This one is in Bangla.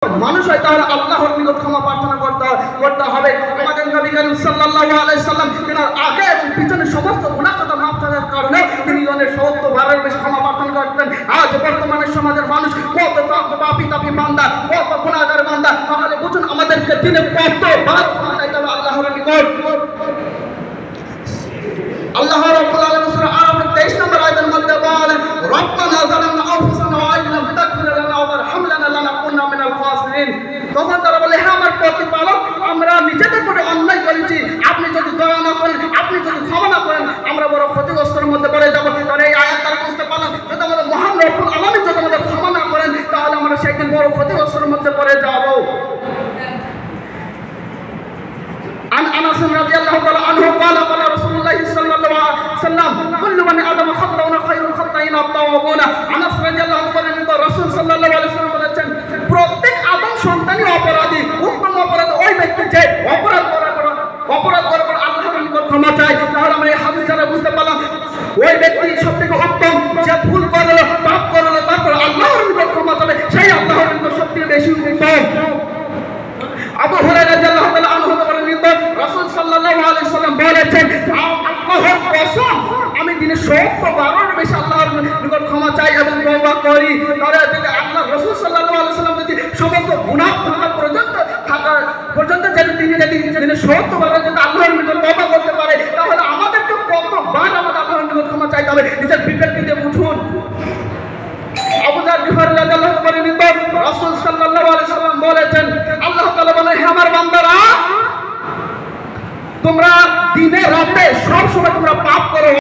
মানুষ হয় তাহলে আল্লাহর নিকট ক্ষমা প্রার্থনা করতে হবে। আমাদের নবী করিম সাল্লাল্লাহু আলাইহি সাল্লাম তিনার আগে এবং পিছনে সমস্ত গুনাহ কথা মাফ থাকার কারণে তিনি অনেক 70 বারের বেশি ক্ষমা প্রার্থনা করতেন। আজ বর্তমানে সমাজের মানুষ কত পাপী বান্দা, কত গুনাহগার বান্দা, তাহলে বুঝুন আমাদেরকে দিনে কতবার ক্ষমা চাইতে হবে আল্লাহর নিকট। আল্লাহ রাব্বুল আলামিন সূরা আরাফের 23 নম্বর আয়াতের মধ্যে বলেন, রব্বানা যালামনা আনফুসানা ওয়া ইন লাম তাগফির লানা ওয়া তারহামনা লানাকুনা মিনাল খাসিরিন। তখন তারা বলে, হ্যাঁ আমার প্রতিপালক, আমরা নিজেদের উপরে অন্যায় করেছি, আপনি যদি দয়া না করেন, আপনি যদি ক্ষমা না করেন, আমরা বড় ক্ষতিগ্রস্তের মধ্যে পড়ে যাব। তাহলে এই আয়াত দ্বারা বুঝতে পারলাম, যদি আমাদের মহান রব্বুল আলামিন যদি আমাদের ক্ষমা না করেন, তাহলে আমরা সেদিন বড় ক্ষতিগ্রস্তের মধ্যে পড়ে যাব। عن انس رضي الله تعالى عنه قال قال رسول الله صلى الله عليه وسلم كل من ادم خطأ خير الخطائين التوابون। আনাস রাদিয়াল্লাহু তাআলা থেকে রাসূল সাল্লাল্লাহু আলাইহি ওয়াসাল্লাম বলেছেন, প্রত্যেক আদম সন্তানই অপরাধী। উত্তম অপরাধী ওই ব্যক্তি যে অপরাধ করার পর আল্লাহর নিকট ক্ষমা চায়। তাহলে আমরা এই হাদিস দ্বারা বুঝতে পারলাম ওই ব্যক্তি সবথেকে উত্তম যে ভুল করলো, পাপ করলো, তারপর আল্লাহর নিকট ক্ষমা চাবে, সেই আল্লাহর নিকট সবথেকে বেশি উত্তম। আবু হুরায়রা রাদিয়াল্লাহু তাআলা আনহু রাসূল সাল্লাল্লাহু আলাইহি ওয়াসাল্লাম বলেছেন, আল্লাহর কসম আমি দিনে 70 বারের বেশি আল্লাহর নিকট ক্ষমা চাই এবং তওবা করি। তাহলে যদি আল্লাহ রাসূল সাল্লাল্লাহু আলাইহি ওয়াসাল্লাম যদি সমস্ত গুনাহ পর্যন্ত যদি তিনি দিনে 70 বার যদি আল্লাহর নিকট তওবা করতে পারে, তাহলে আমাদেরকে কতবার আমাদের আল্লাহর নিকট ক্ষমা চাইতে হবে, নিজের বিবেককে দিয়ে বুঝুন। আবু যার গিফারী রাদিয়াল্লাহু তাআলা রাসূল সাল্লাল্লাহু আলাইহি ওয়াসাল্লাম বলেছেন, আল্লাহ তাআলা বলেন, হে আমার বান্দারা, তোমরা দিনে রাতে সব সময় তোমরা পাপ করো।